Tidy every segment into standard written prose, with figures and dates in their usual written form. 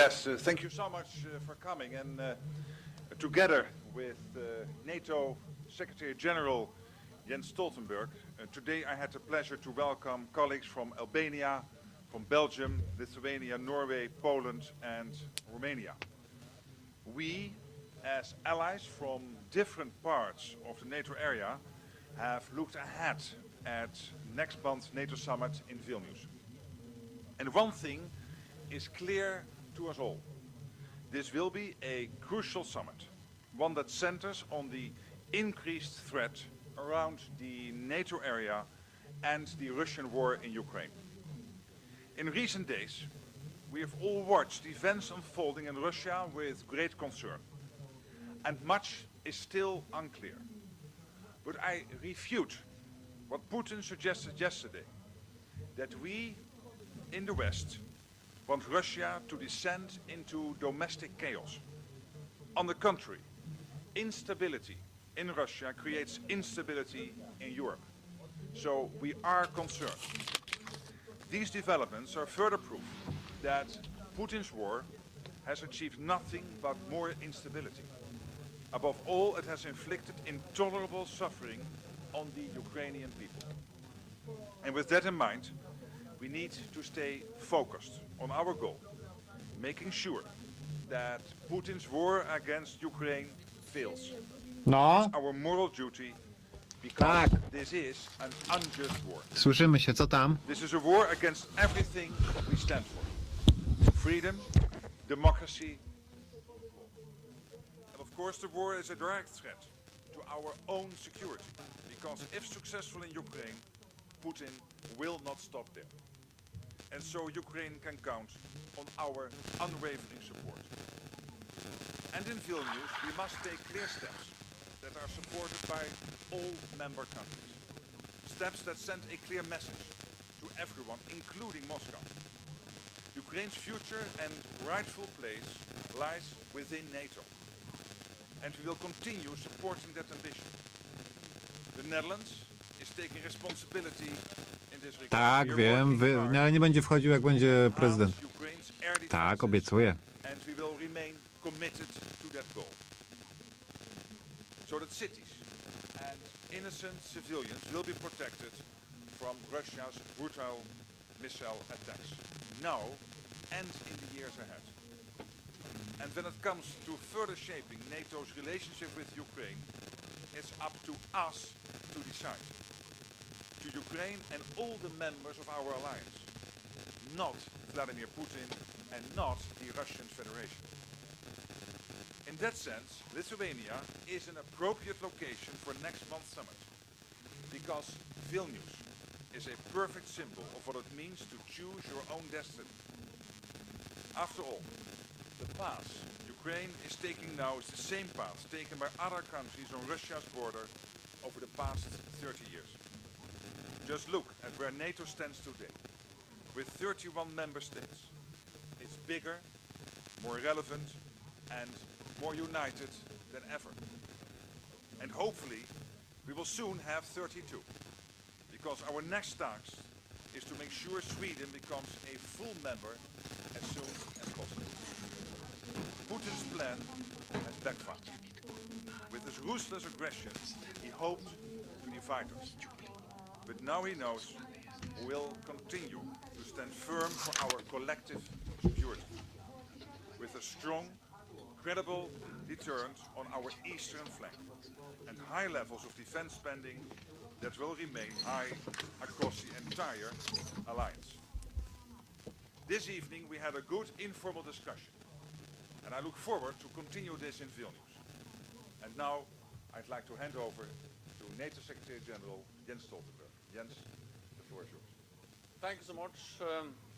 Yes, thank you so much for coming. And together with NATO Secretary General Jens Stoltenberg, today I had the pleasure to welcome colleagues from Albania, from Belgium, Lithuania, Norway, Poland and Romania. We, as allies from different parts of the NATO area, have looked ahead at next month's NATO summit in Vilnius. And one thing is clear to us all. This will be a crucial summit, one that centers on the increased threat around the NATO area and the Russian war in Ukraine. In recent days, we have all watched events unfolding in Russia with great concern, and much is still unclear. But I refute what Putin suggested yesterday, that we in the West want Russia to descend into domestic chaos. On the contrary, instability in Russia creates instability in Europe. So we are concerned. These developments are further proof that Putin's war has achieved nothing but more instability. Above all, it has inflicted intolerable suffering on the Ukrainian people. And with that in mind, we need to stay focused on our goal, making sure that Putin's war against Ukraine fails. No, It's our moral duty because tak. this is an unjust war. Słyszymy się, co tam? This is a war against everything we stand for. Freedom, democracy, and of course the war is a direct threat to our own security, because if successful in Ukraine, Putin will not stop there. And so Ukraine can count on our unwavering support. And in Vilnius, we must take clear steps that are supported by all member countries. Steps that send a clear message to everyone, including Moscow. Ukraine's future and rightful place lies within NATO. And we will continue supporting that ambition. The Netherlands is taking responsibility in this regard. Tak, wiem, ale nie będzie wchodził, jak będzie prezydent. Tak, obiecuję. And we will remain committed to that goal. So that cities and innocent civilians will be protected from Russia's brutal missile attacks, now and in the years ahead. And when it comes to further shaping NATO's relationship with Ukraine, it's up to us to decide. To Ukraine and all the members of our alliance, not Vladimir Putin and not the Russian Federation. In that sense, Lithuania is an appropriate location for next month's summit, because Vilnius is a perfect symbol of what it means to choose your own destiny. After all, the path Ukraine is taking now is the same path taken by other countries on Russia's border over the past 30 years. Just look at where NATO stands today. With 31 member states, it's bigger, more relevant and more united than ever. And hopefully we will soon have 32, because our next task is to make sure Sweden becomes a full member as soon as possible. Putin's plan has backfired. With his ruthless aggression, he hoped to divide us. But now he knows we will continue to stand firm for our collective security, with a strong, credible deterrent on our eastern flank, and high levels of defense spending that will remain high across the entire alliance. This evening we had a good informal discussion, and I look forward to continue this in Vilnius. And now I'd like to hand over to NATO Secretary General Jens Stoltenberg. Jens, the floor is yours. Thank you so much,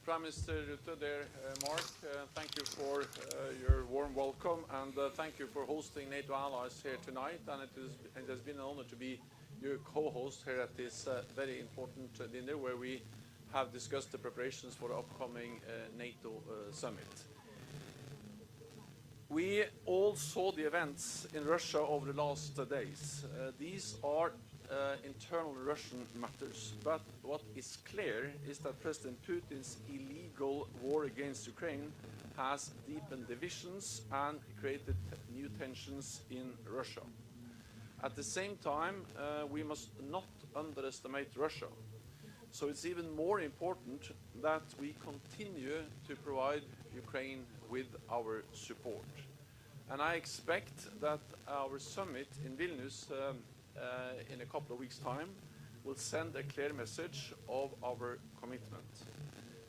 Prime Minister Rutte, there, Mark. Thank you for your warm welcome, and thank you for hosting NATO allies here tonight. And it has been an honor to be your co-host here at this very important dinner, where we have discussed the preparations for the upcoming NATO summit. We all saw the events in Russia over the last days. These are internal Russian matters, but what is clear is that President Putin's illegal war against Ukraine has deepened divisions and created new tensions in Russia. At the same time, we must not underestimate Russia. So it's even more important that we continue to provide Ukraine with our support. And I expect that our summit in Vilnius in a couple of weeks' time will send a clear message of our commitment.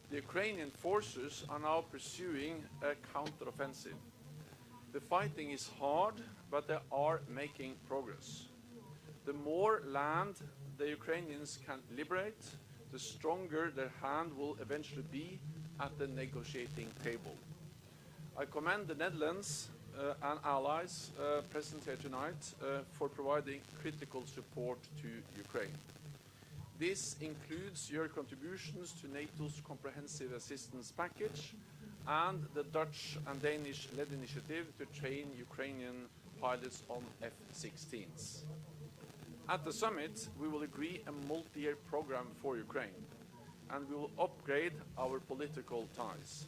The Ukrainian forces are now pursuing a counteroffensive. The fighting is hard, but they are making progress. The more land the Ukrainians can liberate, the stronger their hand will eventually be at the negotiating table. I commend the Netherlands and allies present here tonight for providing critical support to Ukraine. This includes your contributions to NATO's comprehensive assistance package and the Dutch and Danish-led initiative to train Ukrainian pilots on F-16s. At the summit, we will agree a multi-year program for Ukraine, and we will upgrade our political ties.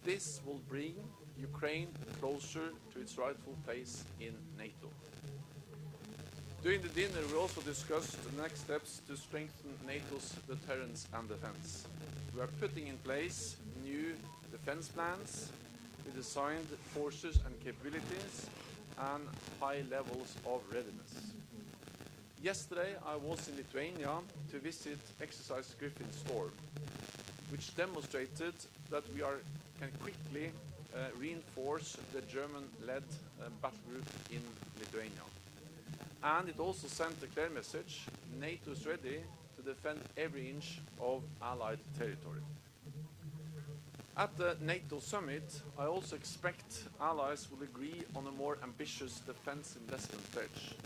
This will bring Ukraine closer to its rightful place in NATO. During the dinner, we also discussed the next steps to strengthen NATO's deterrence and defense. We are putting in place new defense plans with assigned forces and capabilities and high levels of readiness. Yesterday, I was in Lithuania to visit exercise Griffin Storm, which demonstrated that we can quickly reinforce the German-led battle group in Lithuania. And it also sent a clear message: NATO is ready to defend every inch of Allied territory. At the NATO summit, I also expect allies will agree on a more ambitious defense investment pledge,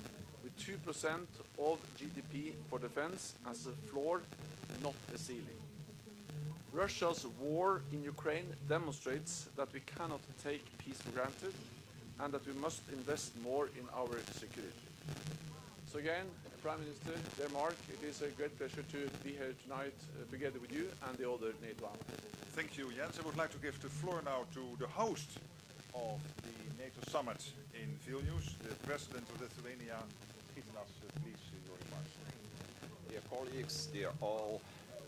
with 2% of GDP for defense as a floor, not a ceiling. Russia's war in Ukraine demonstrates that we cannot take peace for granted and that we must invest more in our security. So again, Prime Minister, dear Mark, it is a great pleasure to be here tonight together with you and the other NATO allies. Thank you, Jens. I would like to give the floor now to the host of the NATO summit in Vilnius, the President of Lithuania. Please, your remarks. Dear colleagues, dear all,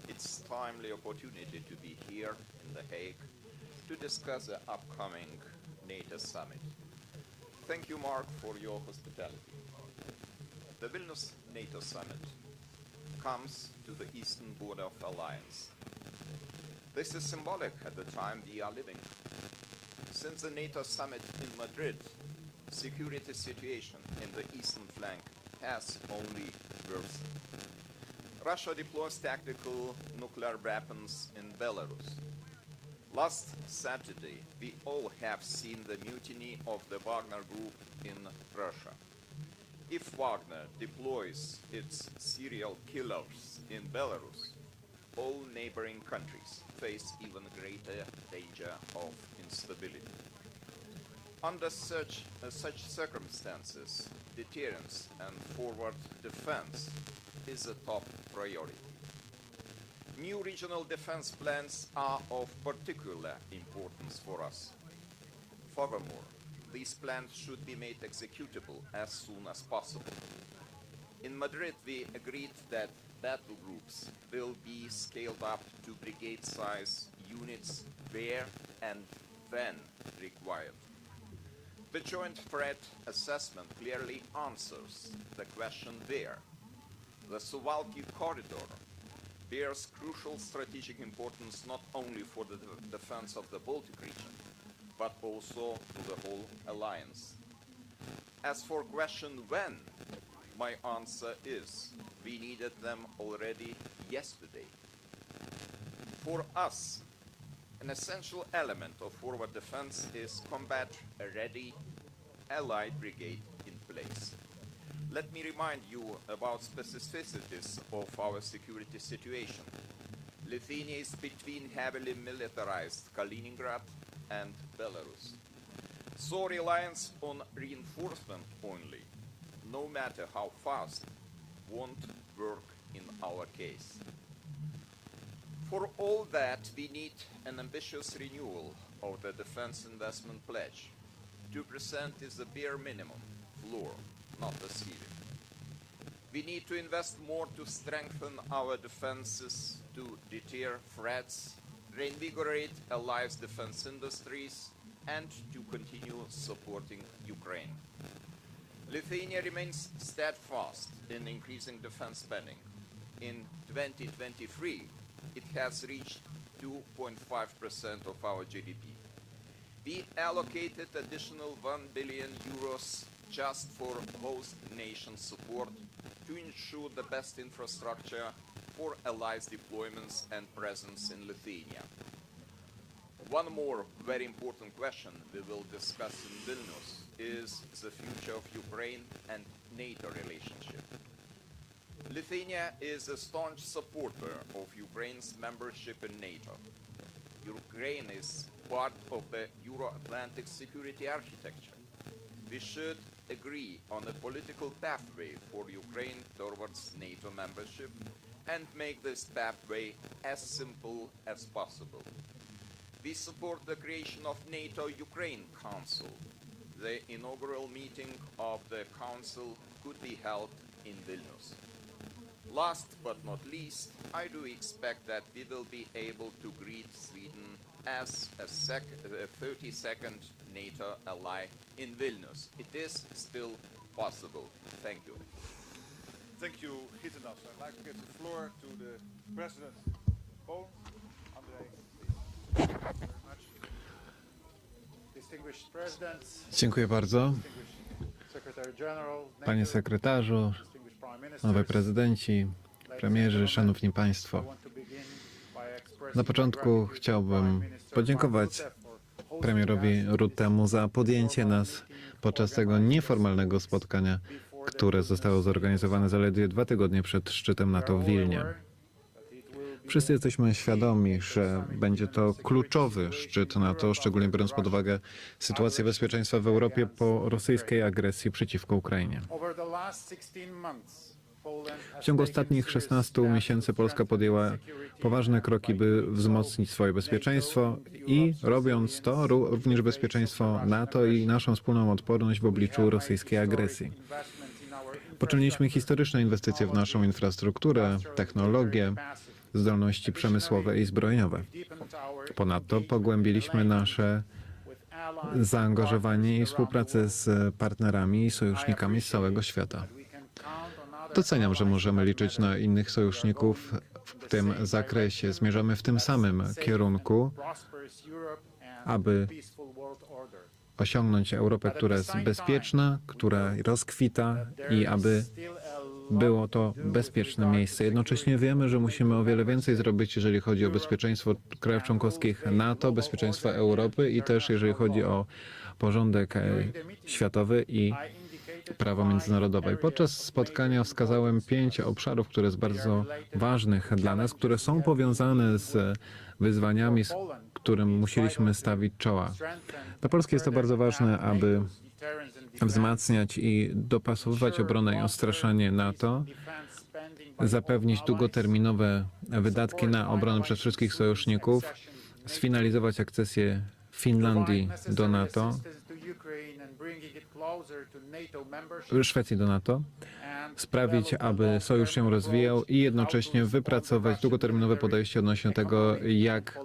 it's timely opportunity to be here in The Hague to discuss the upcoming NATO summit. Thank you, Mark, for your hospitality. The Vilnius NATO summit comes to the eastern border of alliance. This is symbolic at the time we are living. Since the NATO summit in Madrid, security situation in the eastern flank has only worsened. Russia deploys tactical nuclear weapons in Belarus. Last Saturday, we all have seen the mutiny of the Wagner group in Russia. If Wagner deploys its serial killers in Belarus, all neighboring countries face even greater danger of instability. Under such circumstances, deterrence and forward defense is a top priority. New regional defense plans are of particular importance for us. Furthermore, these plans should be made executable as soon as possible. In Madrid, we agreed that battle groups will be scaled up to brigade-size units where and when required. The joint threat assessment clearly answers the question where. The Suwalki corridor bears crucial strategic importance not only for the defense of the Baltic region, but also to the whole alliance. As for question when, my answer is we needed them already yesterday. For us, an essential element of forward defense is combat a ready Allied brigade in place. Let me remind you about specificities of our security situation. Lithuania is between heavily militarized Kaliningrad and Belarus. So reliance on reinforcement only, no matter how fast, won't work in our case. For all that, we need an ambitious renewal of the defense investment pledge. 2% is the bare minimum, floor, not the ceiling. We need to invest more to strengthen our defenses, to deter threats, reinvigorate allies' defense industries, and to continue supporting Ukraine. Lithuania remains steadfast in increasing defense spending. In 2023, it has reached 2.5% of our GDP. We allocated additional 1 billion euros just for host nation support to ensure the best infrastructure for allies' deployments and presence in Lithuania. One more very important question we will discuss in Vilnius is the future of Ukraine and NATO relationship. Lithuania is a staunch supporter of Ukraine's membership in NATO. Ukraine is part of the Euro-Atlantic security architecture. We should agree on a political pathway for Ukraine towards NATO membership and make this pathway as simple as possible. We support the creation of NATO-Ukraine Council. The inaugural meeting of the Council could be held in Vilnius. Last but not least, I do expect that we will be able to greet Sweden as a 32nd NATO ally in Vilnius. It is still possible. Thank you. Thank you, Gitanas. I'd like to give the floor to the President Poland, Andrzej. Thank you very much. Distinguished presidents, Dziękuję bardzo. distinguished Secretary General, Panie NATO, sekretarzu, distinguished Prime panowie Ministers, prezydenci, premierzy, szanowni I państwo. want to begin by expressing Na my początku gratitude to chciałbym Prime Minister podziękować Mark Rutte for hosting premierowi us in this Ruttemu za podjęcie nas podczas tego nieformalnego spotkania, które zostało zorganizowane zaledwie 2 tygodnie przed szczytem NATO w Wilnie. Wszyscy jesteśmy świadomi, że będzie to kluczowy szczyt NATO, szczególnie biorąc pod uwagę sytuację bezpieczeństwa w Europie po rosyjskiej agresji przeciwko Ukrainie. W ciągu ostatnich 16 miesięcy Polska podjęła poważne kroki, by wzmocnić swoje bezpieczeństwo i robiąc to również bezpieczeństwo NATO i naszą wspólną odporność w obliczu rosyjskiej agresji. Poczyniliśmy historyczne inwestycje w naszą infrastrukturę, technologię, zdolności przemysłowe i zbrojeniowe. Ponadto pogłębiliśmy nasze zaangażowanie i współpracę z partnerami i sojusznikami z całego świata. Doceniam, że możemy liczyć na innych sojuszników w tym zakresie. Zmierzamy w tym samym kierunku, aby osiągnąć Europę, która jest bezpieczna, która rozkwita i aby było to bezpieczne miejsce. Jednocześnie wiemy, że musimy o wiele więcej zrobić, jeżeli chodzi o bezpieczeństwo krajów członkowskich NATO, bezpieczeństwo Europy i też jeżeli chodzi o porządek światowy i prawo międzynarodowe. Podczas spotkania wskazałem 5 obszarów, które jest bardzo ważnych dla nas, które są powiązane z wyzwaniami, z którym musieliśmy stawić czoła. Dla Polski jest to bardzo ważne, aby wzmacniać i dopasowywać obronę i odstraszanie NATO, zapewnić długoterminowe wydatki na obronę przez wszystkich sojuszników, sfinalizować akcesję Finlandii do NATO, Szwecji do NATO, sprawić, aby sojusz się rozwijał i jednocześnie wypracować długoterminowe podejście odnośnie tego, jak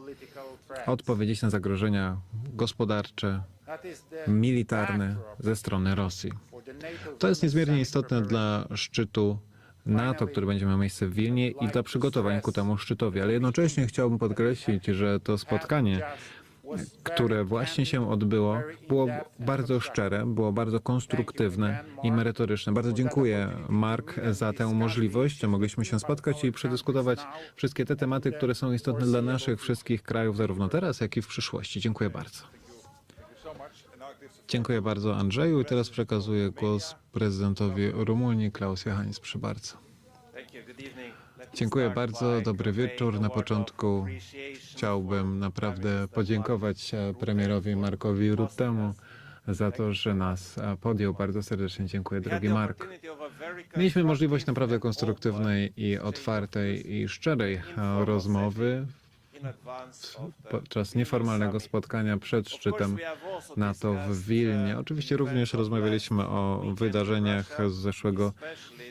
odpowiedzieć na zagrożenia gospodarcze, militarne ze strony Rosji. To jest niezmiernie istotne dla szczytu NATO, który będzie miał miejsce w Wilnie i dla przygotowań ku temu szczytowi. Ale jednocześnie chciałbym podkreślić, że to spotkanie, które właśnie się odbyło, było bardzo szczere, było bardzo konstruktywne i merytoryczne. Bardzo dziękuję, Mark, za tę możliwość, że mogliśmy się spotkać i przedyskutować wszystkie te tematy, które są istotne dla naszych wszystkich krajów, zarówno teraz, jak i w przyszłości. Dziękuję bardzo. Dziękuję bardzo, Andrzeju. I teraz przekazuję głos prezydentowi Rumunii, Klaus Johannis. Proszę bardzo. Dziękuję bardzo. Dobry wieczór. Na początku chciałbym naprawdę podziękować premierowi Markowi Ruttemu za to, że nas podjął. Bardzo serdecznie dziękuję, drogi Mark. Mieliśmy możliwość naprawdę konstruktywnej i otwartej i szczerej rozmowy podczas nieformalnego spotkania przed szczytem NATO w Wilnie. Oczywiście również rozmawialiśmy o wydarzeniach z zeszłego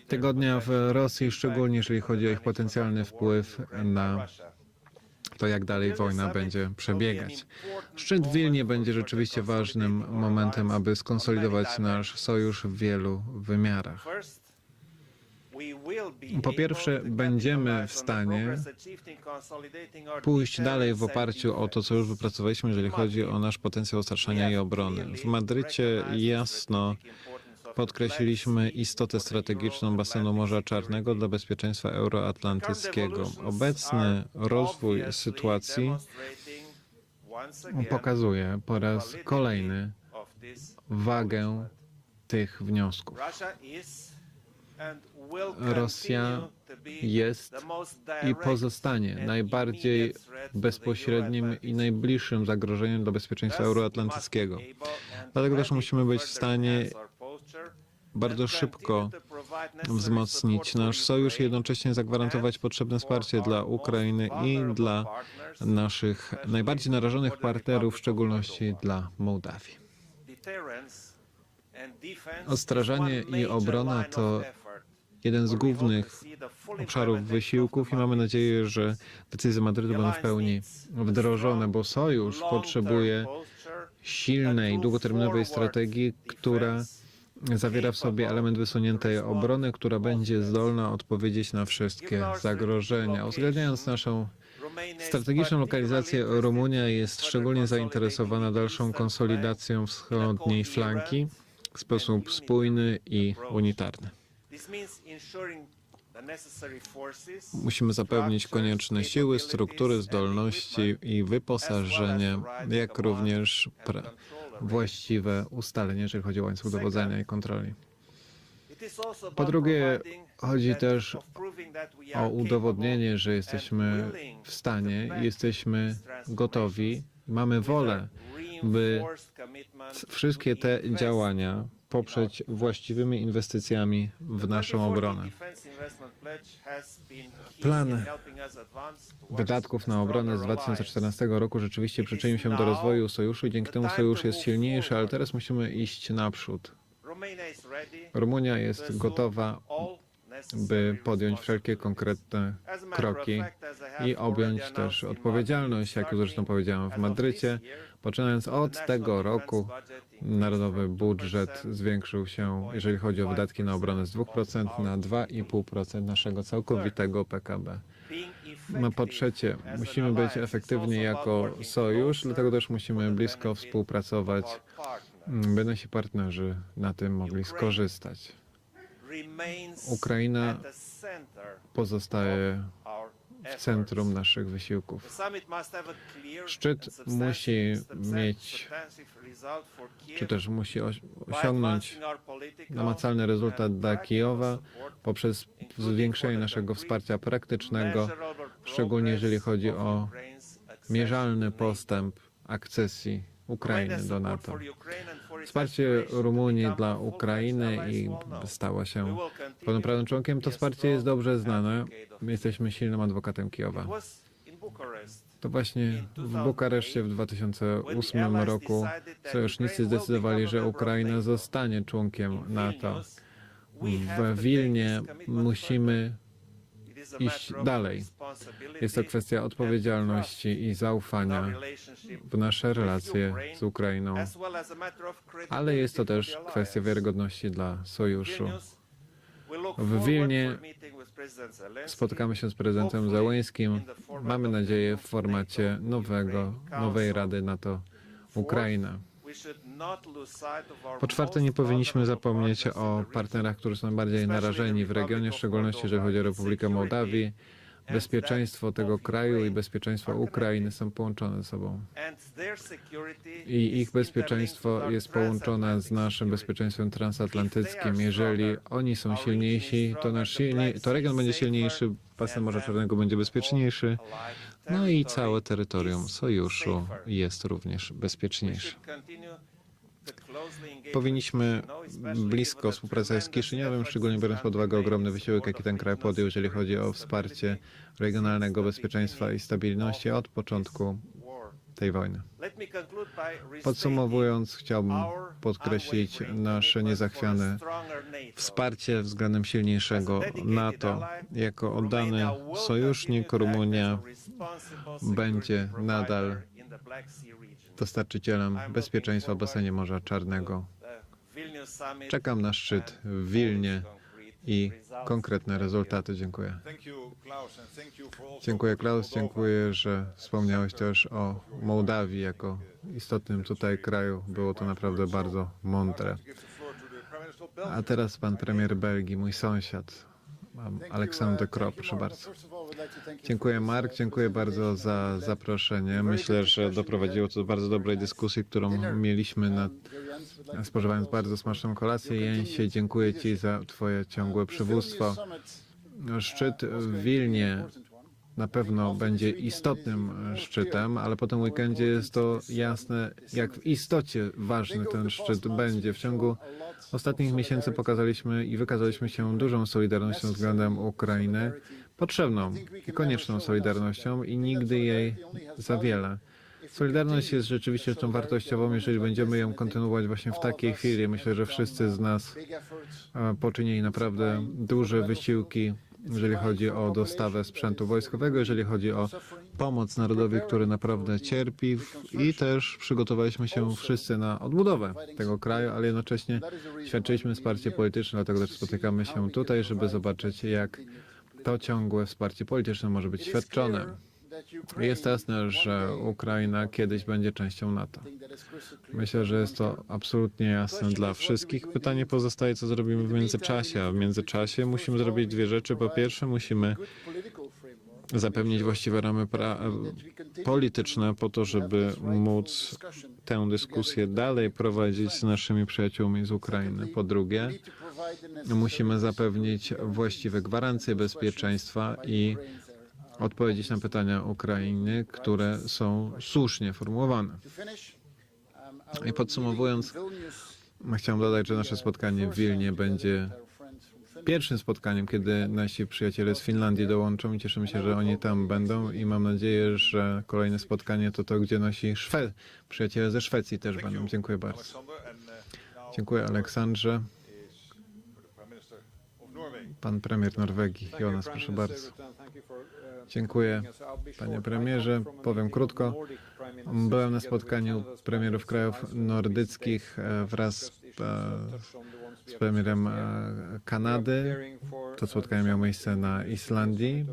tygodnia w Rosji, szczególnie jeżeli chodzi o ich potencjalny wpływ na to, jak dalej wojna będzie przebiegać. Szczyt w Wilnie będzie rzeczywiście ważnym momentem, aby skonsolidować nasz sojusz w wielu wymiarach. Po pierwsze, będziemy w stanie pójść dalej w oparciu o to, co już wypracowaliśmy, jeżeli chodzi o nasz potencjał ostrzenia i obrony. W Madrycie jasno podkreśliliśmy istotę strategiczną basenu Morza Czarnego dla bezpieczeństwa euroatlantyckiego. Obecny rozwój sytuacji pokazuje po raz kolejny wagę tych wniosków. Rosja jest i pozostanie najbardziej bezpośrednim i najbliższym zagrożeniem dla bezpieczeństwa euroatlantyckiego. Dlatego też musimy być w stanie bardzo szybko wzmocnić nasz sojusz i jednocześnie zagwarantować potrzebne wsparcie dla Ukrainy i dla naszych najbardziej narażonych partnerów, w szczególności dla Mołdawii. Odstraszanie i obrona to jeden z głównych obszarów wysiłków i mamy nadzieję, że decyzje Madrytu będą w pełni wdrożone, bo sojusz potrzebuje silnej, długoterminowej strategii, która zawiera w sobie element wysuniętej obrony, która będzie zdolna odpowiedzieć na wszystkie zagrożenia. Uwzględniając naszą strategiczną lokalizację, Rumunia jest szczególnie zainteresowana dalszą konsolidacją wschodniej flanki w sposób spójny i unitarny. Musimy zapewnić konieczne siły, struktury, zdolności i wyposażenie, jak również właściwe ustalenie, jeżeli chodzi o łańcuch dowodzenia i kontroli. Po drugie, chodzi też o udowodnienie, że jesteśmy w stanie, jesteśmy gotowi, mamy wolę, by wszystkie te działania poprzeć właściwymi inwestycjami w naszą obronę. Plan wydatków na obronę z 2014 roku rzeczywiście przyczynił się do rozwoju sojuszu i dzięki temu sojusz jest silniejszy, ale teraz musimy iść naprzód. Rumunia jest gotowa, by podjąć wszelkie konkretne kroki i objąć też odpowiedzialność, jak już zresztą powiedziałem w Madrycie. Poczynając od tego roku narodowy budżet zwiększył się, jeżeli chodzi o wydatki na obronę, z 2% na 2,5% naszego całkowitego PKB. Po trzecie, musimy być efektywni jako sojusz, dlatego też musimy blisko współpracować, by nasi partnerzy na tym mogli skorzystać. Ukraina pozostaje w centrum naszych wysiłków. Szczyt musi mieć, czy też musi osiągnąć namacalny rezultat dla Kijowa poprzez zwiększenie naszego wsparcia praktycznego, szczególnie jeżeli chodzi o mierzalny postęp akcesji Ukrainy do NATO. Wsparcie Rumunii dla Ukrainy i stała się pełnoprawnym członkiem, to wsparcie jest dobrze znane. My jesteśmy silnym adwokatem Kijowa. To właśnie w Bukareszcie w 2008 roku sojusznicy zdecydowali, że Ukraina zostanie członkiem NATO. W Wilnie musimy iść dalej. Jest to kwestia odpowiedzialności i zaufania w nasze relacje z Ukrainą, ale jest to też kwestia wiarygodności dla sojuszu. W Wilnie spotkamy się z prezydentem Zełeńskim. Mamy nadzieję w formacie nowej Rady NATO-Ukraina. Po czwarte, nie powinniśmy zapomnieć o partnerach, którzy są bardziej narażeni w regionie, w szczególności jeżeli chodzi o Republikę Mołdawii. Bezpieczeństwo tego kraju i bezpieczeństwo Ukrainy są połączone ze sobą. I ich bezpieczeństwo jest połączone z naszym bezpieczeństwem transatlantyckim. Jeżeli oni są silniejsi, to region będzie silniejszy, basen Morza Czarnego będzie bezpieczniejszy, no i całe terytorium sojuszu jest również bezpieczniejsze. Powinniśmy blisko współpracować z Kiszyniowem, szczególnie biorąc pod uwagę ogromny wysiłek, jaki ten kraj podjął, jeżeli chodzi o wsparcie regionalnego bezpieczeństwa i stabilności od początku tej wojny. Podsumowując, chciałbym podkreślić nasze niezachwiane wsparcie względem silniejszego NATO. Jako oddany sojusznik Rumunia będzie nadal dostarczycielem bezpieczeństwa w basenie Morza Czarnego. Czekam na szczyt w Wilnie i konkretne rezultaty. Dziękuję. Dziękuję, Klaus. Dziękuję, że wspomniałeś też o Mołdawii jako istotnym tutaj kraju. Było to naprawdę bardzo mądre. A teraz pan premier Belgii, mój sąsiad, Alexander Krop, proszę bardzo. Dziękuję, Mark, dziękuję bardzo za zaproszenie. Myślę, że doprowadziło to do bardzo dobrej dyskusji, którą mieliśmy spożywając bardzo smaczną kolację. Jensie, dziękuję Ci za Twoje ciągłe przywództwo. Szczyt w Wilnie na pewno będzie istotnym szczytem, ale po tym weekendzie jest to jasne, jak w istocie ważny ten szczyt będzie. W ciągu ostatnich miesięcy pokazaliśmy i wykazaliśmy się dużą solidarnością względem Ukrainy, potrzebną i konieczną solidarnością i nigdy jej za wiele. Solidarność jest rzeczywiście tą wartościową, jeżeli będziemy ją kontynuować właśnie w takiej chwili. Myślę, że wszyscy z nas poczynili naprawdę duże wysiłki, jeżeli chodzi o dostawę sprzętu wojskowego, jeżeli chodzi o pomoc narodowi, który naprawdę cierpi i też przygotowaliśmy się wszyscy na odbudowę tego kraju, ale jednocześnie świadczyliśmy wsparcie polityczne, dlatego też spotykamy się tutaj, żeby zobaczyć, jak to ciągłe wsparcie polityczne może być świadczone. Jest jasne, że Ukraina kiedyś będzie częścią NATO. Myślę, że jest to absolutnie jasne dla wszystkich. Pytanie pozostaje, co zrobimy w międzyczasie. A w międzyczasie musimy zrobić dwie rzeczy. Po pierwsze, musimy zapewnić właściwe ramy polityczne po to, żeby móc tę dyskusję dalej prowadzić z naszymi przyjaciółmi z Ukrainy. Po drugie, musimy zapewnić właściwe gwarancje bezpieczeństwa i odpowiedzieć na pytania Ukrainy, które są słusznie formułowane. I podsumowując, chciałem dodać, że nasze spotkanie w Wilnie będzie pierwszym spotkaniem, kiedy nasi przyjaciele z Finlandii dołączą i cieszymy się, że oni tam będą i mam nadzieję, że kolejne spotkanie to to, gdzie nasi przyjaciele ze Szwecji też będą. Dziękuję bardzo. Dziękuję, Aleksandrze. Pan premier Norwegii, Jonas, proszę bardzo. Dziękuję, panie premierze. Powiem krótko. Byłem na spotkaniu premierów krajów nordyckich wraz z premierem Kanady. To spotkanie miało miejsce na Islandii.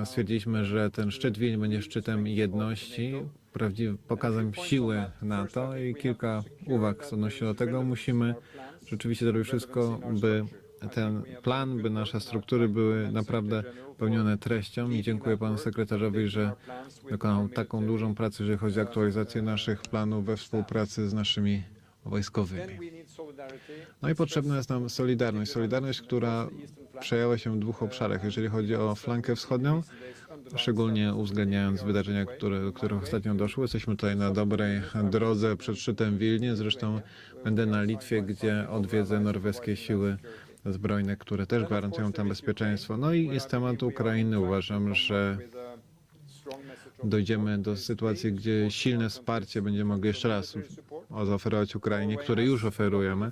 Stwierdziliśmy, że ten szczyt w Wilnie będzie szczytem jedności, prawdziwym pokazem siły NATO i kilka uwag odnośnie do tego. Musimy rzeczywiście zrobić wszystko, by ten plan, by nasze struktury były naprawdę pełnione treścią i dziękuję panu sekretarzowi, że wykonał taką dużą pracę, jeżeli chodzi o aktualizację naszych planów we współpracy z naszymi wojskowymi. No i potrzebna jest nam solidarność. Solidarność, która przejęła się w dwóch obszarach. Jeżeli chodzi o flankę wschodnią, szczególnie uwzględniając wydarzenia, do których ostatnio doszło. Jesteśmy tutaj na dobrej drodze przed szczytem w Wilnie. Zresztą będę na Litwie, gdzie odwiedzę norweskie siły zbrojne, które też gwarantują tam bezpieczeństwo. No i jest temat Ukrainy. Uważam, że dojdziemy do sytuacji, gdzie silne wsparcie będziemy mogli jeszcze raz zaoferować Ukrainie, które już oferujemy.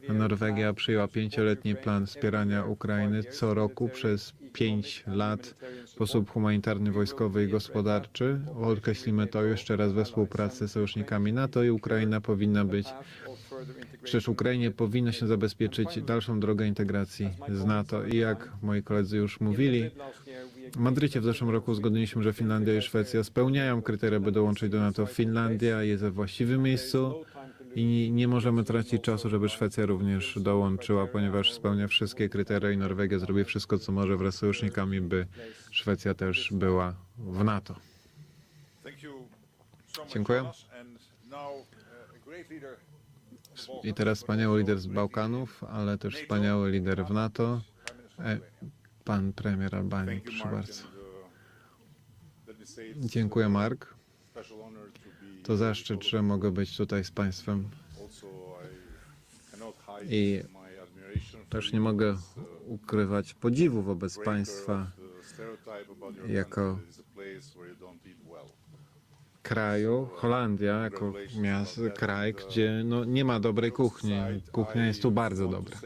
Norwegia przyjęła 5-letni plan wspierania Ukrainy co roku przez 5 lat w sposób humanitarny, wojskowy i gospodarczy. Podkreślimy to jeszcze raz we współpracy z sojusznikami NATO i Ukraina powinna być, przecież Ukrainie powinno się zabezpieczyć dalszą drogę integracji z NATO. I jak moi koledzy już mówili, w Madrycie w zeszłym roku uzgodniliśmy, że Finlandia i Szwecja spełniają kryteria, by dołączyć do NATO. Finlandia jest we właściwym miejscu i nie możemy tracić czasu, żeby Szwecja również dołączyła, ponieważ spełnia wszystkie kryteria i Norwegia zrobi wszystko, co może wraz z sojusznikami, by Szwecja też była w NATO. Dziękuję. I teraz wspaniały lider z Bałkanów, ale też wspaniały lider w NATO, pan premier Albanii. Proszę bardzo. Dziękuję, Mark. To zaszczyt, że mogę być tutaj z państwem I też nie mogę ukrywać podziwu wobec państwa jako kraju, Holandia jako kraj, gdzie no, nie ma dobrej kuchni. Kuchnia jest tu bardzo dobra.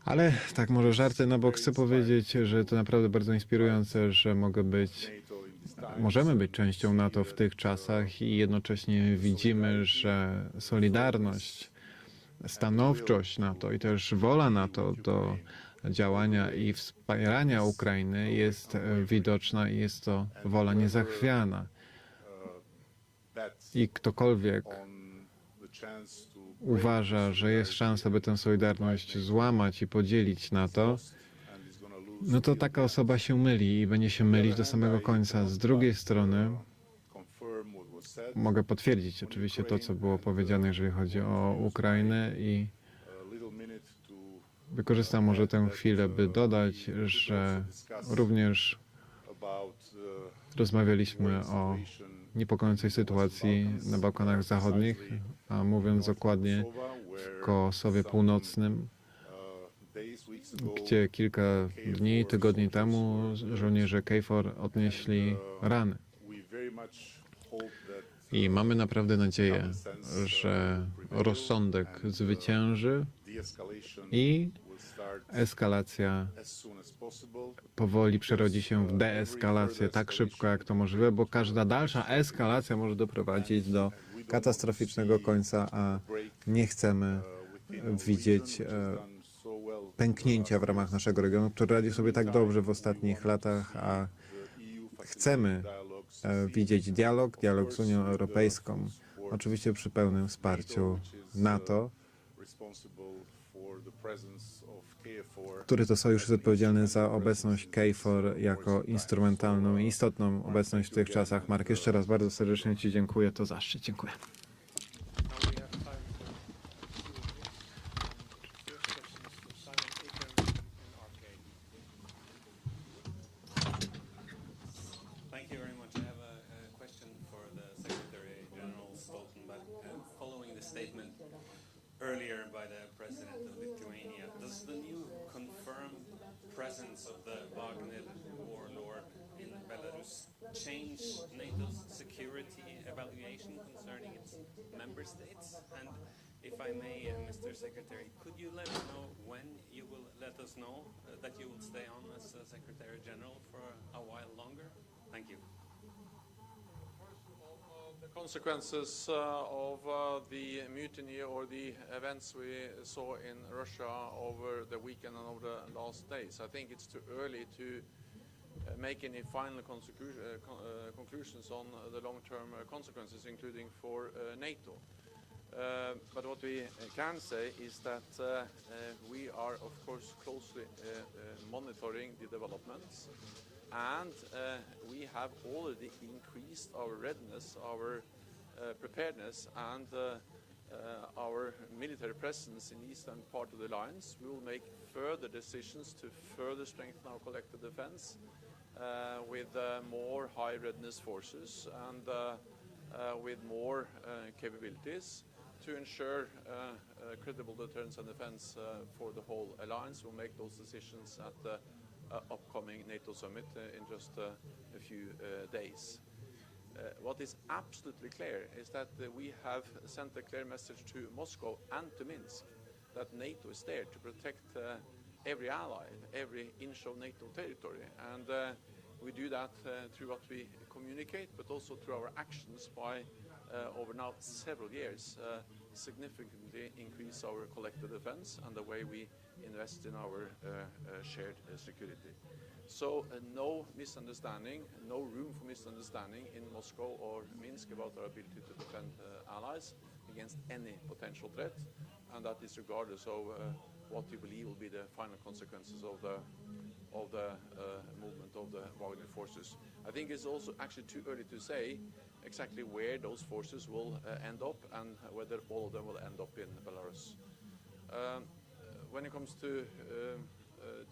Ale tak może żarty na bok, chcę powiedzieć, że to naprawdę bardzo inspirujące, że możemy być częścią NATO w tych czasach i jednocześnie widzimy, że solidarność, stanowczość NATO i też wola NATO do działania i wspierania Ukrainy jest widoczna i jest to wola niezachwiana. I ktokolwiek uważa, że jest szansa, by tę solidarność złamać i podzielić NATO, no to taka osoba się myli i będzie się mylić do samego końca. Z drugiej strony mogę potwierdzić oczywiście to, co było powiedziane, jeżeli chodzi o Ukrainę i wykorzystam może tę chwilę, by dodać, że również rozmawialiśmy o niepokojącej sytuacji na Bałkanach Zachodnich, a mówiąc dokładnie w Kosowie Północnym, gdzie kilka dni, tygodni temu żołnierze KFOR odnieśli rany. I mamy naprawdę nadzieję, że rozsądek zwycięży i eskalacja powoli przerodzi się w deeskalację tak szybko, jak to możliwe, bo każda dalsza eskalacja może doprowadzić do katastroficznego końca, a nie chcemy widzieć pęknięcia w ramach naszego regionu, który radzi sobie tak dobrze w ostatnich latach, a chcemy widzieć dialog z Unią Europejską, oczywiście przy pełnym wsparciu NATO, który to sojusz jest odpowiedzialny za obecność KFOR jako instrumentalną i istotną obecność w tych czasach. Marek, jeszcze raz bardzo serdecznie Ci dziękuję, to zaszczyt. Dziękuję. Thank you very much. I have a question for the Secretary General Stoltenberg. Following the statement earlier by the President of Lithuania, does the new confirmed presence of the Wagner warlord in Belarus change NATO's security evaluation concerning its member states? And if I may, Mr. Secretary, could you let us know when you will let us know that you will stay on as Secretary General for a while longer? Thank you. The consequences of the mutiny or the events we saw in Russia over the weekend and over the last days. I think it's too early to make any final conclusions on the long-term consequences, including for NATO. But what we can say is that we are, of course, closely monitoring the developments. And we have already increased our readiness, our preparedness, and our military presence in the eastern part of the alliance. We will make further decisions to further strengthen our collective defense with more high readiness forces and with more capabilities to ensure credible deterrence and defense for the whole alliance. We'll make those decisions at the upcoming NATO summit in just a few days. What is absolutely clear is that we have sent a clear message to Moscow and to Minsk that NATO is there to protect every ally, every inch of NATO territory. And we do that through what we communicate, but also through our actions by, over now several years, significantly increase our collective defense and the way we invest in our shared security. So no misunderstanding, no room for misunderstanding in Moscow or Minsk about our ability to defend allies against any potential threat, and that is regardless of what you believe will be the final consequences of the movement of the Wagner forces. I think it's also actually too early to say exactly where those forces will end up and whether all of them will end up in Belarus. When it comes to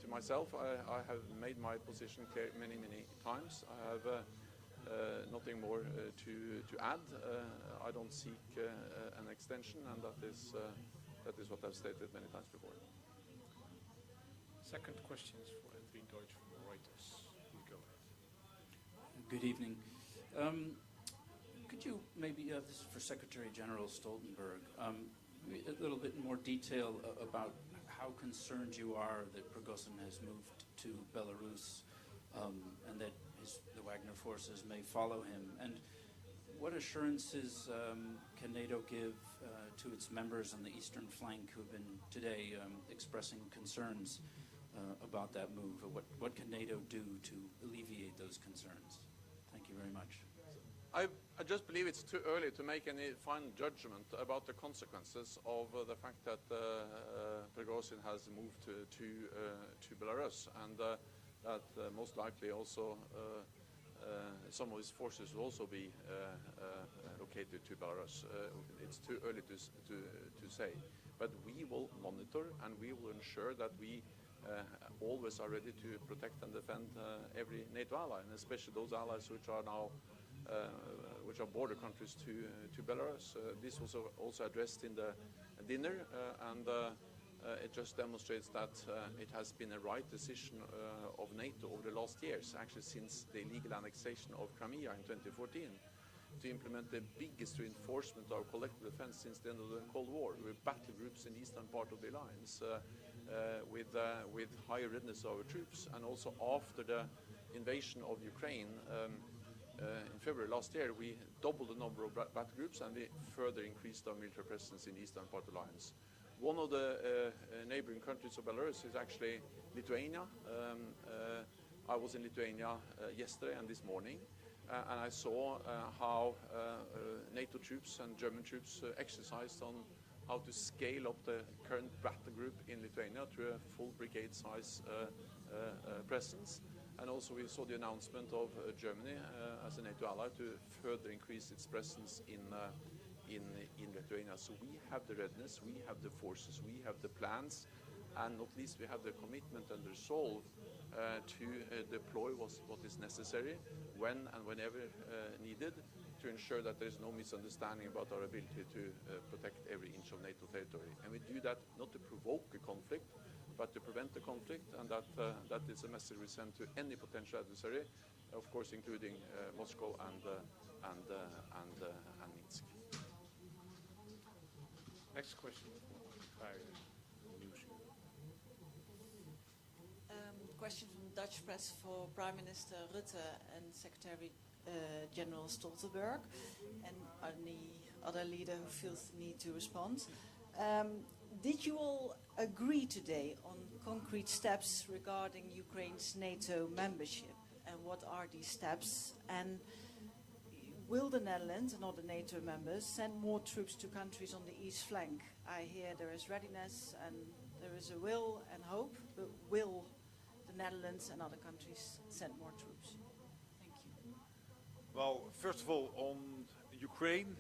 myself, I have made my position clear many times. I have nothing more to add. I don't seek an extension, and that That is what I've stated many times before. Second question is for Anthony Deutsch from Reuters. You go ahead. Good evening. Could you maybe, this is for Secretary General Stoltenberg, a little bit more detail about how concerned you are that Prigozhin has moved to Belarus and that the Wagner forces may follow him? And what assurances can NATO give to its members on the eastern flank who have been today expressing concerns about that move? What can NATO do to alleviate those concerns? Thank you very much. I just believe it's too early to make any final judgment about the consequences of the fact that Prigozhin has moved to Belarus, and that most likely also some of his forces will also be located to Belarus. It's too early to say, but we will monitor and we will ensure that we always are ready to protect and defend every NATO ally, and especially those allies which are now which are border countries to Belarus. This was also addressed in the dinner, and it just demonstrates that it has been a right decision of NATO over the last years, actually since the illegal annexation of Crimea in 2014, to implement the biggest reinforcement of collective defense since the end of the Cold War, with battle groups in the eastern part of the alliance, with higher readiness of our troops, and also after the invasion of Ukraine in February last year, we doubled the number of battle groups and we further increased our military presence in the eastern part of the alliance. One of the neighboring countries of Belarus is actually Lithuania. I was in Lithuania yesterday and this morning, and I saw how NATO troops and German troops exercised on how to scale up the current battle group in Lithuania to a full brigade size presence. And also we saw the announcement of Germany as a NATO ally to further increase its presence in Lithuania. So we have the readiness, we have the forces, we have the plans, and not least we have the commitment and the resolve to deploy what is necessary when and whenever needed, to ensure that there is no misunderstanding about our ability to protect every inch of NATO territory. And we do that not to provoke a conflict, but to prevent the conflict, and that is a message we send to any potential adversary, of course, including Moscow and Minsk. Next question. Question from the Dutch press for Prime Minister Rutte and Secretary General Stoltenberg, and any other leader who feels the need to respond. Did you all agree today on concrete steps regarding Ukraine's NATO membership? And what are these steps? And will the Netherlands and other NATO members send more troops to countries on the east flank? I hear there is readiness and there is a will and hope, but will the Netherlands and other countries send more troops? Thank you. Well, first of all, on Ukraine,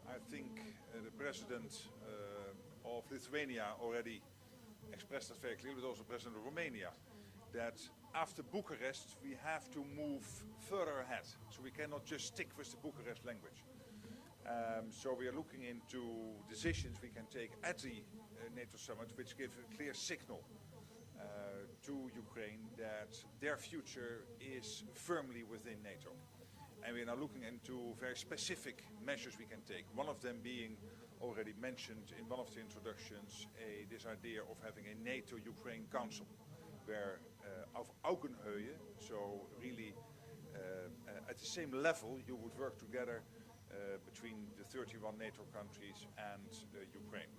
I think the president of Lithuania already expressed that very clearly, but also the president of Romania, that after Bucharest we have to move further ahead. So we cannot just stick with the Bucharest language. So we are looking into decisions we can take at the NATO summit, which give a clear signal to Ukraine that their future is firmly within NATO. And we are now looking into very specific measures we can take. One of them being already mentioned in one of the introductions, this idea of having a NATO-Ukraine Council, where auf Augenhöhe, so really at the same level, you would work together between the 31 NATO countries and Ukraine.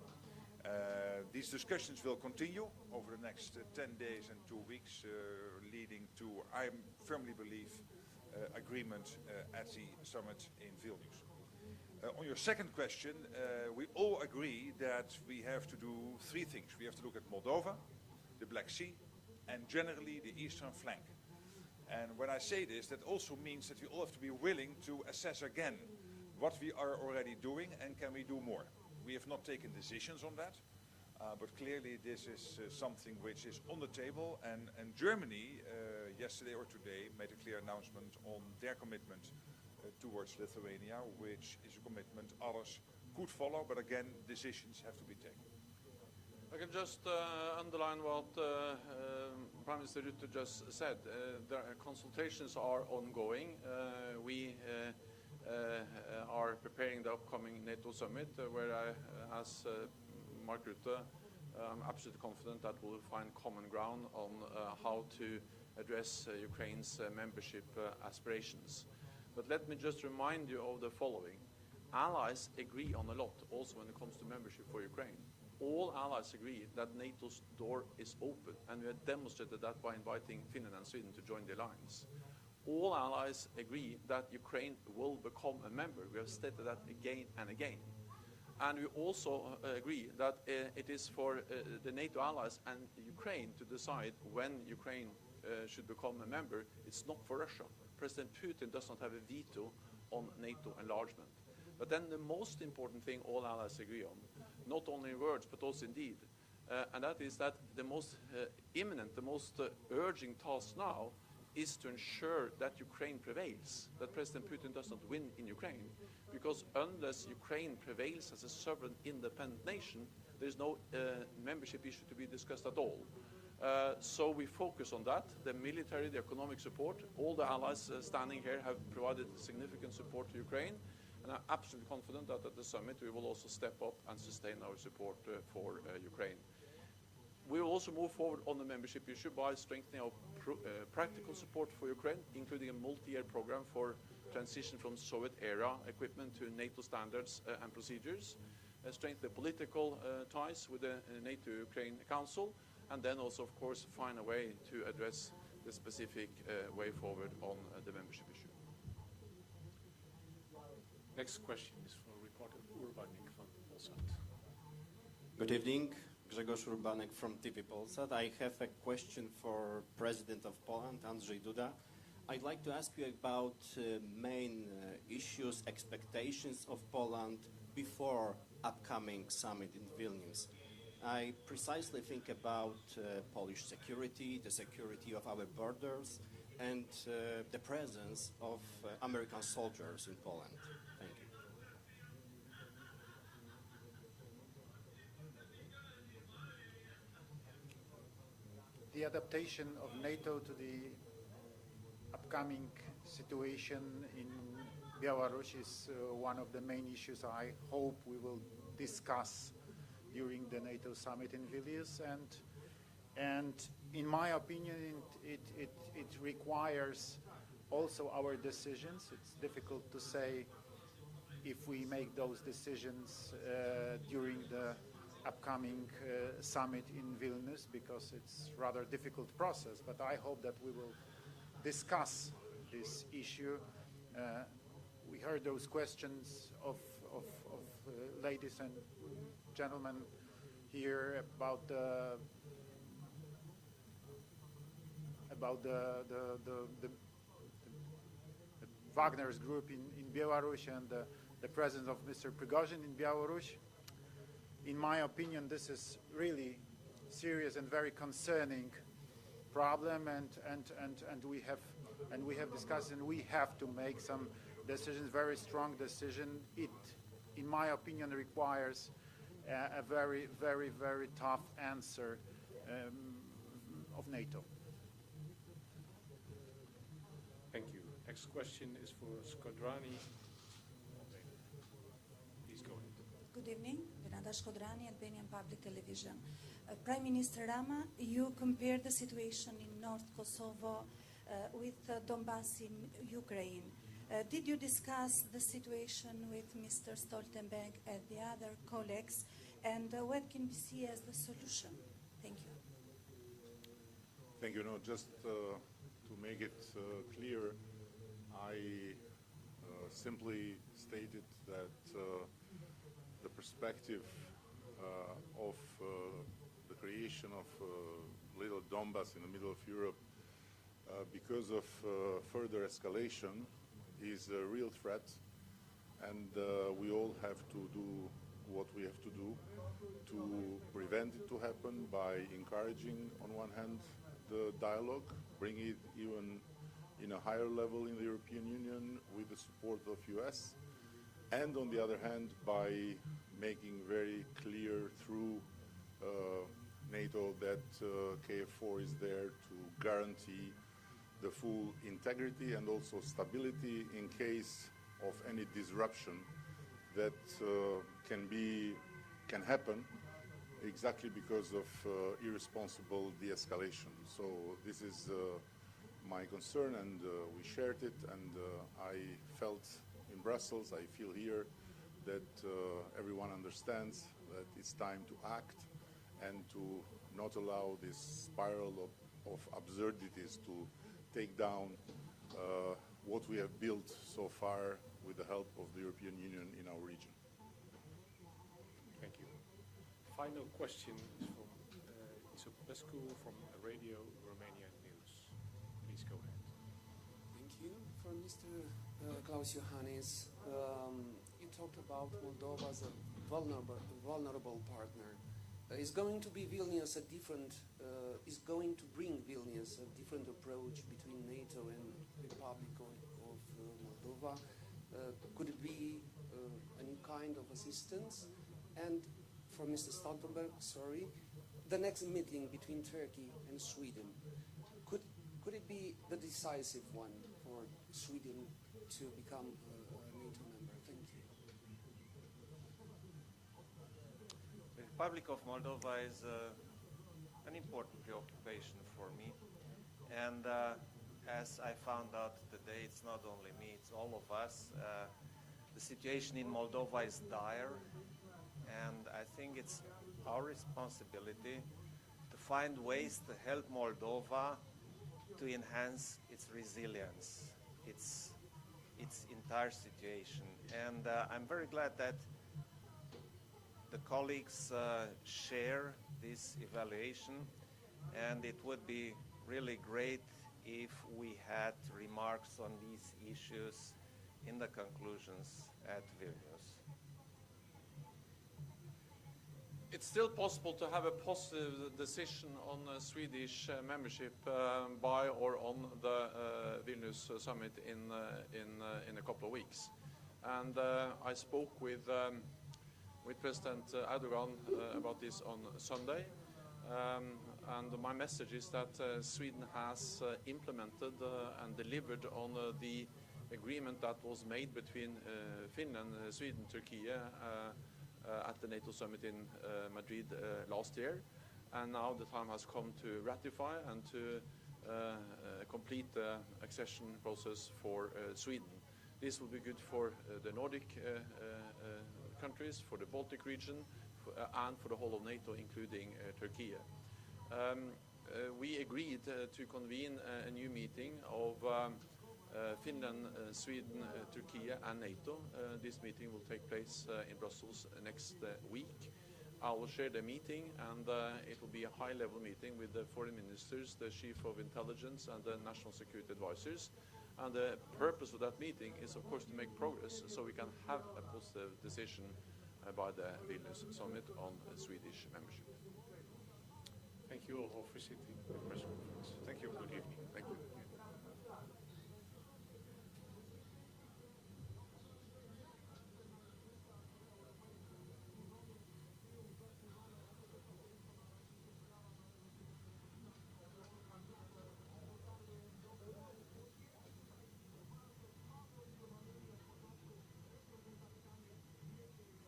These discussions will continue over the next 10 days and 2 weeks, leading to, I firmly believe, agreement at the summit in Vilnius. On your second question, we all agree that we have to do three things. We have to look at Moldova, the Black Sea, and generally the eastern flank. And when I say this, that also means that we all have to be willing to assess again what we are already doing and can we do more. We have not taken decisions on that, but clearly this is something which is on the table, and Germany yesterday or today made a clear announcement on their commitment towards Lithuania, which is a commitment others could follow, but again, decisions have to be taken. I can just underline what Prime Minister Rutte just said. Consultations are ongoing. We are preparing the upcoming NATO summit, where I, as Mark Rutte, I'm absolutely confident that we'll find common ground on how to address Ukraine's membership aspirations. But let me just remind you of the following. Allies agree on a lot, also when it comes to membership for Ukraine. All allies agree that NATO's door is open, and we have demonstrated that by inviting Finland and Sweden to join the alliance. All allies agree that Ukraine will become a member. We have stated that again and again. And we also agree that it is for the NATO allies and Ukraine to decide when Ukraine should become a member. It's not for Russia. President Putin does not have a veto on NATO enlargement. But then the most important thing all allies agree on, not only in words but also in deed, and that is that the most imminent, the most urgent task now is to ensure that Ukraine prevails, that President Putin does not win in Ukraine. Because unless Ukraine prevails as a sovereign, independent nation, there is no membership issue to be discussed at all. So we focus on that, the military, the economic support. All the allies standing here have provided significant support to Ukraine, and I'm absolutely confident that at the summit we will also step up and sustain our support for Ukraine. We will also move forward on the membership issue by strengthening our practical support for Ukraine, including a multi-year program for transition from Soviet-era equipment to NATO standards and procedures, strengthen the political ties with the NATO-Ukraine Council, and then also, of course, find a way to address the specific way forward on the membership issue. Next question is for reporter Urbanik from Polsat. Good evening. Grzegorz Urbanek from TV Polsat. I have a question for President of Poland, Andrzej Duda. I'd like to ask you about main issues, expectations of Poland before upcoming summit in Vilnius. I precisely think about Polish security, the security of our borders, and the presence of American soldiers in Poland. Thank you. The adaptation of NATO to the upcoming situation in Belarus is one of the main issues I hope we will discuss during the NATO summit in Vilnius, and in my opinion it requires also our decisions. It's difficult to say if we make those decisions during the upcoming summit in Vilnius, because it's rather difficult process, but I hope that we will discuss this issue. We heard those questions of ladies and gentlemen here about the Wagner's group in Belarus and the presence of Mr. Prigozhin in Belarus. In my opinion, this is really serious and very concerning problem, and we have discussed, and we have to make some decisions, very strong decision. It, in my opinion, requires a very, very, very tough answer of NATO. Thank you. Next question is for Skodrani. Please go ahead. Good evening. Vinada Skodrani, Albanian Public Television. Prime Minister Rama, you compared the situation in North Kosovo with Donbass in Ukraine. Did you discuss the situation with Mr. Stoltenberg and the other colleagues, and what can we see as the solution? Thank you. Thank you. No, just to make it clear, I simply stated that the perspective of the creation of little Donbass in the middle of Europe because of further escalation is a real threat, and we all have to do what we have to do to prevent it to happen by encouraging, on one hand, the dialogue, bring it even in a higher level in the European Union with the support of US, and on the other hand, by making very clear through NATO that KFOR is there to guarantee the full integrity and also stability in case of any disruption that can happen exactly because of irresponsible de-escalation. So this is my concern, and we shared it, and I felt in Brussels, I feel here that everyone understands that it's time to act and to not allow this spiral of absurdities to take down what we have built so far with the help of the European Union in our region. Thank you. Final question is from Isopescu from Radio Romania News. Please go ahead. Thank you. For Mr. Klaus Iohannis, you talked about Moldova as a vulnerable partner. Is going to be Vilnius a different? Is going to bring Vilnius a different approach between NATO and Republic of Moldova? Could it be a new kind of assistance? And for Mr. Stoltenberg, sorry, the next meeting between Turkey and Sweden, could it be the decisive one for Sweden to become a NATO member? Thank you. The Republic of Moldova is an important preoccupation for me, and as I found out today, it's not only me, it's all of us. The situation in Moldova is dire, and I think it's our responsibility to find ways to help Moldova to enhance its resilience, its entire situation. And I'm very glad that the colleagues share this evaluation, and it would be really great if we had remarks on these issues in the conclusions at Vilnius. It's still possible to have a positive decision on Swedish membership by or on the Vilnius summit in a couple of weeks. And I spoke with President Erdogan about this on Sunday. And my message is that Sweden has implemented and delivered on the agreement that was made between Finland, Sweden, Turkey at the NATO summit in Madrid last year. And now the time has come to ratify and to complete the accession process for Sweden. This will be good for the Nordic countries, for the Baltic region, and for the whole of NATO, including Turkey. We agreed to convene a new meeting of Finland, Sweden, Turkey, and NATO. This meeting will take place in Brussels next week. I will share the meeting, and it will be a high-level meeting with the foreign ministers, the chief of intelligence, and the national security advisors. And the purpose of that meeting is, of course, to make progress so we can have a positive decision by the Vilnius summit on Swedish membership. Thank you all for visiting the press conference. Thank you. Good evening. Thank you.